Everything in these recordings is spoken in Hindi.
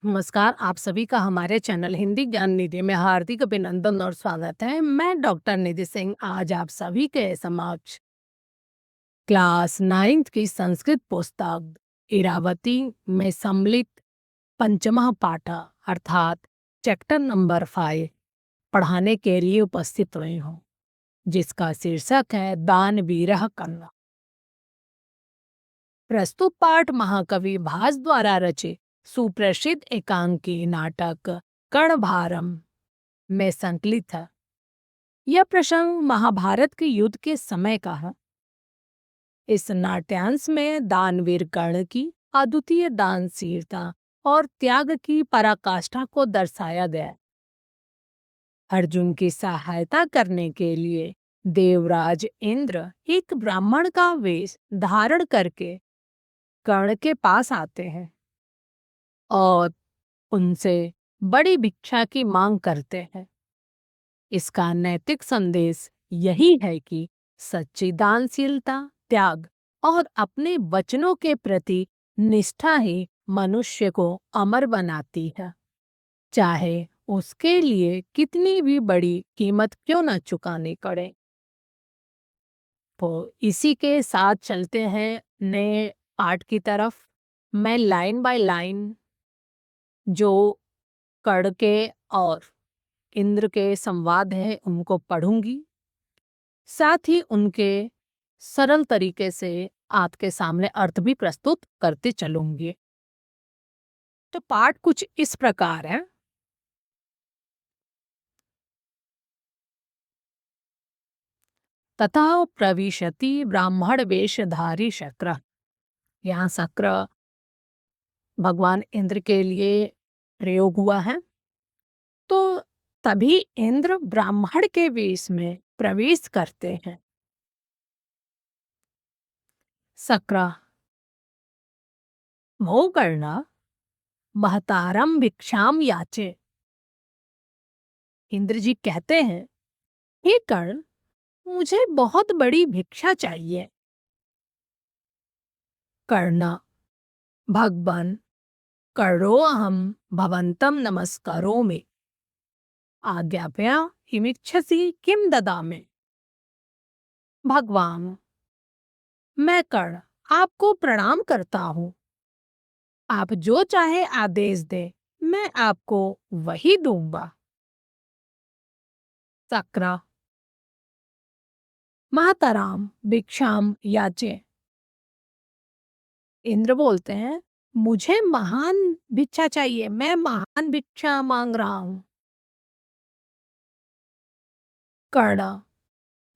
नमस्कार, आप सभी का हमारे चैनल हिंदी ज्ञान निधि में हार्दिक अभिनंदन और स्वागत है। मैं डॉक्टर निधि सिंह आज आप सभी के समक्ष क्लास 9th की संस्कृत पुस्तक इरावती में सम्मिलित पंचमः पाठ अर्थात चैप्टर नंबर 5 पढ़ाने के लिए उपस्थित हुई हूँ, जिसका शीर्षक है दान विरह करना। प्रस्तुत पाठ महाकवि भास द्वारा रचित सुप्रसिद्ध एकांकी नाटक कर्णभारम में संकलित है। यह प्रसंग महाभारत के युद्ध के समय का है। इस नाट्यांश में दानवीर कर्ण की अद्वितीय दानशीलता और त्याग की पराकाष्ठा को दर्शाया गया है। अर्जुन की सहायता करने के लिए देवराज इंद्र एक ब्राह्मण का वेश धारण करके कर्ण के पास आते हैं और उनसे बड़ी भिक्षा की मांग करते हैं। इसका नैतिक संदेश यही है कि सच्ची दानशीलता, त्याग और अपने वचनों के प्रति निष्ठा ही मनुष्य को अमर बनाती है, चाहे उसके लिए कितनी भी बड़ी कीमत क्यों न चुकानी पड़े। तो इसी के साथ चलते हैं नए पाठ की तरफ। मैं लाइन बाय लाइन जो कर्ण के और इंद्र के संवाद है उनको पढ़ूंगी, साथ ही उनके सरल तरीके से आपके सामने अर्थ भी प्रस्तुत करते चलूंगी। तो पाठ कुछ इस प्रकार है। तथा प्रविशति ब्राह्मण वेशधारी शक्र। यहाँ शक्र भगवान इंद्र के लिए प्रयोग हुआ है। तो तभी इंद्र ब्राह्मण के वेश में प्रवेश करते हैं। शक्र भो करना महतारम भिक्षाम याचे। इंद्र जी कहते हैं, हे कर्ण, मुझे बहुत बड़ी भिक्षा चाहिए। कर्ण भगवन करो अहम भवंतम नमस्कारोमि आज्ञाप्या हिमिच्छसि किम ददामि। भगवान, मैं कर्ण आपको प्रणाम करता हूँ। आप जो चाहे आदेश दे, मैं आपको वही दूंगा। शक्र मातराम भिक्षाम याचे। इंद्र बोलते हैं, मुझे महान भिक्षा चाहिए, मैं महान भिक्षा मांग रहा हूं। कर्ण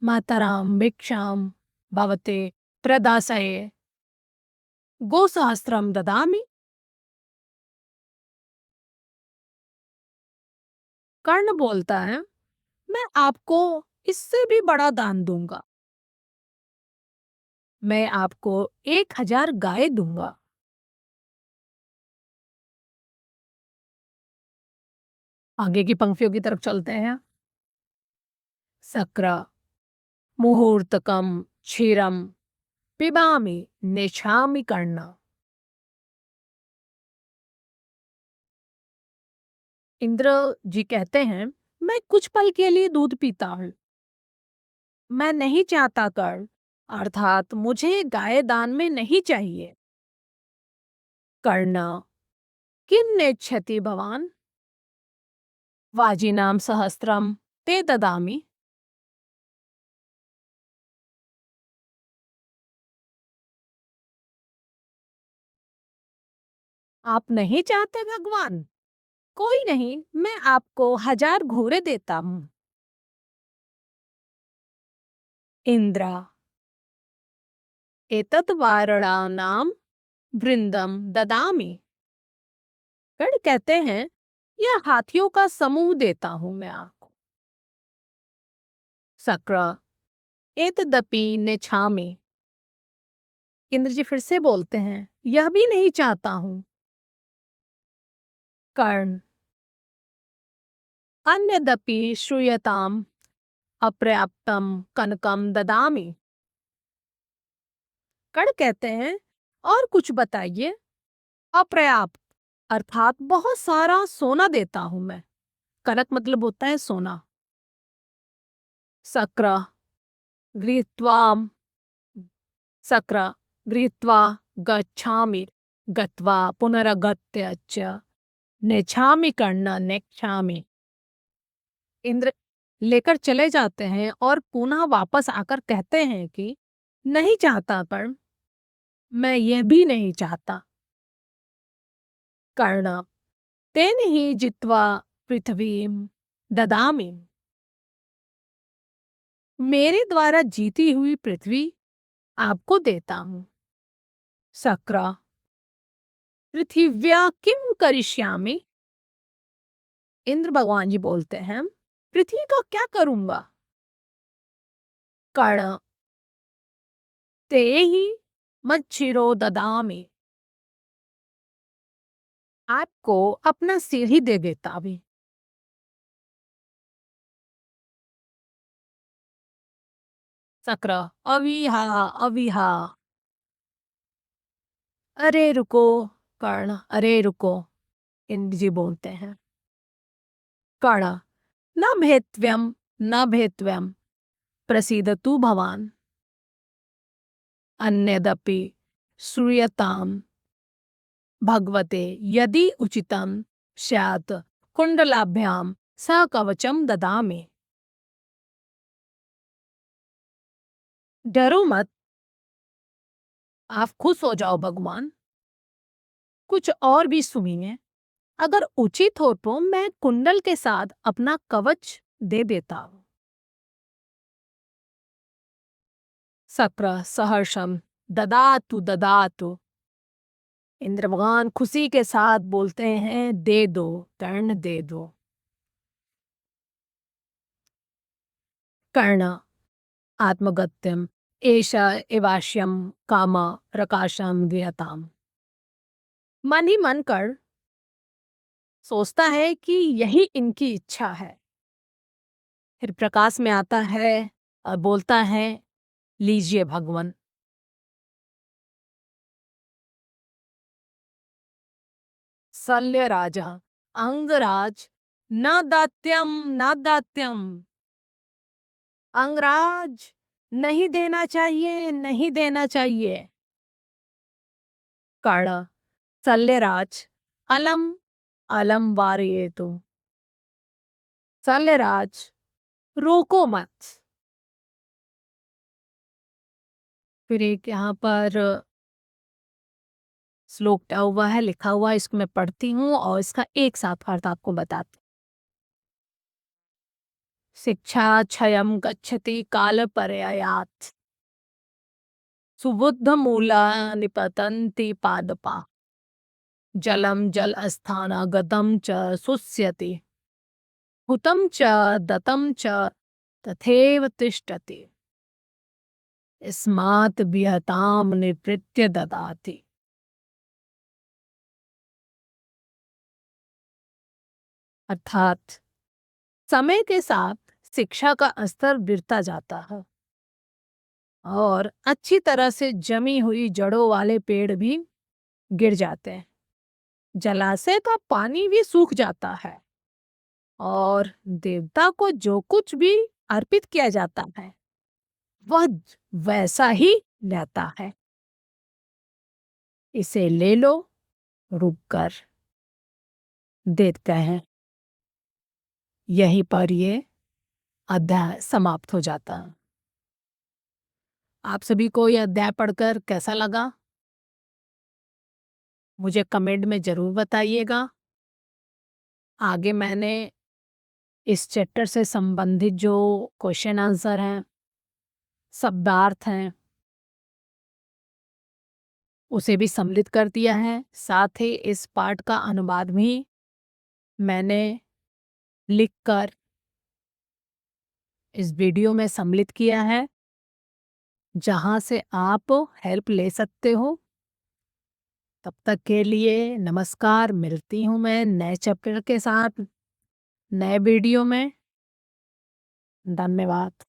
मातराम भिक्षाम भवते प्रदासये गोसहस्त्रम ददामि। कर्ण बोलता है, मैं आपको इससे भी बड़ा दान दूंगा, मैं आपको 1000 गाय दूंगा। आगे की पंक्तियों की तरफ चलते हैं। शक्र मुहूर्तकम क्षीरम पिबामि नेच्छामि कर्ण। इंद्र जी कहते हैं, मैं कुछ पल के लिए दूध पीता हूँ, मैं नहीं चाहता कर्ण, अर्थात मुझे गाय दान में नहीं चाहिए। कर्ण किम नेच्छति भवान वाजिनाम सहस्त्रम ते ददामि। आप नहीं चाहते भगवान? कोई नहीं, मैं आपको 1000 घोड़े देता हूँ। इंद्र एतत् वारणानाम वृंदम ददामि। कर्ण कहते हैं, यह हाथियों का समूह देता हूं मैं आपको। शक्र एतदपि नेच्छामि। इंद्र जी फिर से बोलते हैं, यह भी नहीं चाहता हूं। कर्ण अन्यदपि श्रूयताम अपर्याप्तम कनकम ददामि। कर्ण कहते हैं, और कुछ बताइए। अपर्याप्त अर्थात बहुत सारा सोना देता हूं मैं। कनक मतलब होता है सोना। सक्र गृहीत्वा सक्र गृहीत्वा गच्छामि गत्वा पुनरागत्य च नेच्छामि कर्ण नेच्छामि। इंद्र लेकर चले जाते हैं और पुनः वापस आकर कहते हैं कि नहीं चाहता, पर मैं यह भी नहीं चाहता। कर्ण तेन ही जित्वा पृथ्वीं ददामि। मेरे द्वारा जीती हुई पृथ्वी आपको देता हूं। शक्र पृथिव्या किम करिष्यामि। इंद्र भगवान जी बोलते हैं, पृथ्वी का क्या करूंगा। कर्ण ते ही मच्छिरो ददामि। आपको अपना सिर ही दे देता भी। शक्र अविहा अविहा। अरे रुको। कर्ण अरे रुको। इंद्र जी बोलते हैं। कर्ण न भेत्व्यम न भेत्व्यम प्रसीदतु भवान अन्यदपि श्रूयताम भगवते यदि उचितम स्यात् कुंडलाभ्याम स कवचम ददामि। डरो मत, आप खुश हो जाओ भगवान। कुछ और भी सुनिए। अगर उचित हो तो मैं कुंडल के साथ अपना कवच दे देता हूं। शक्र सहर्षम ददातु ददातु। इंद्र भगवान खुशी के साथ बोलते हैं, दे दो कर्ण दे दो। कर्ण आत्मगत्यम एषा एवाश्यम काम प्रकाशम विहताम। मन ही मन कर सोचता है कि यही इनकी इच्छा है। फिर प्रकाश में आता है और बोलता है, लीजिए भगवान। शल्य राजा अंगराज न दात्यम न दात्यम। अंगराज नहीं देना चाहिए, नहीं देना चाहिए। कर्ण शल्यराज अलम अलम वारयेतु। शल्यराज रोको मत। फिर एक यहाँ पर श्लोक क्या हुआ है, लिखा हुआ है, इसको मैं पढ़ती हूँ और इसका एक साथ अर्थ आपको बताती हूँ। शिक्षा क्षयम गच्छति काल पर्ययात् सुबुद्ध मूला निपतन्ति पादपा जलम जल स्थान गतम च शुष्यति हुतम च दतम च तथैव तिष्ठति स्मात् विहताम निवृत्य ददाति। अर्थात समय के साथ शिक्षा का स्तर गिरता जाता है और अच्छी तरह से जमी हुई जड़ों वाले पेड़ भी गिर जाते हैं। जलाशय का पानी भी सूख जाता है और देवता को जो कुछ भी अर्पित किया जाता है वह वैसा ही रहता है। इसे ले लो, रुक कर देखते हैं। यहीं पर ये अध्याय समाप्त हो जाता है। आप सभी को यह अध्याय पढ़कर कैसा लगा, मुझे कमेंट में जरूर बताइएगा। आगे मैंने इस चैप्टर से संबंधित जो क्वेश्चन आंसर हैं, शब्दार्थ हैं, उसे भी सम्मिलित कर दिया है। साथ ही इस पाठ का अनुवाद भी मैंने लिखकर इस वीडियो में सम्मिलित किया है, जहां से आप हेल्प ले सकते हो। तब तक के लिए नमस्कार। मिलती हूँ मैं नए चैप्टर के साथ, नए वीडियो में। धन्यवाद।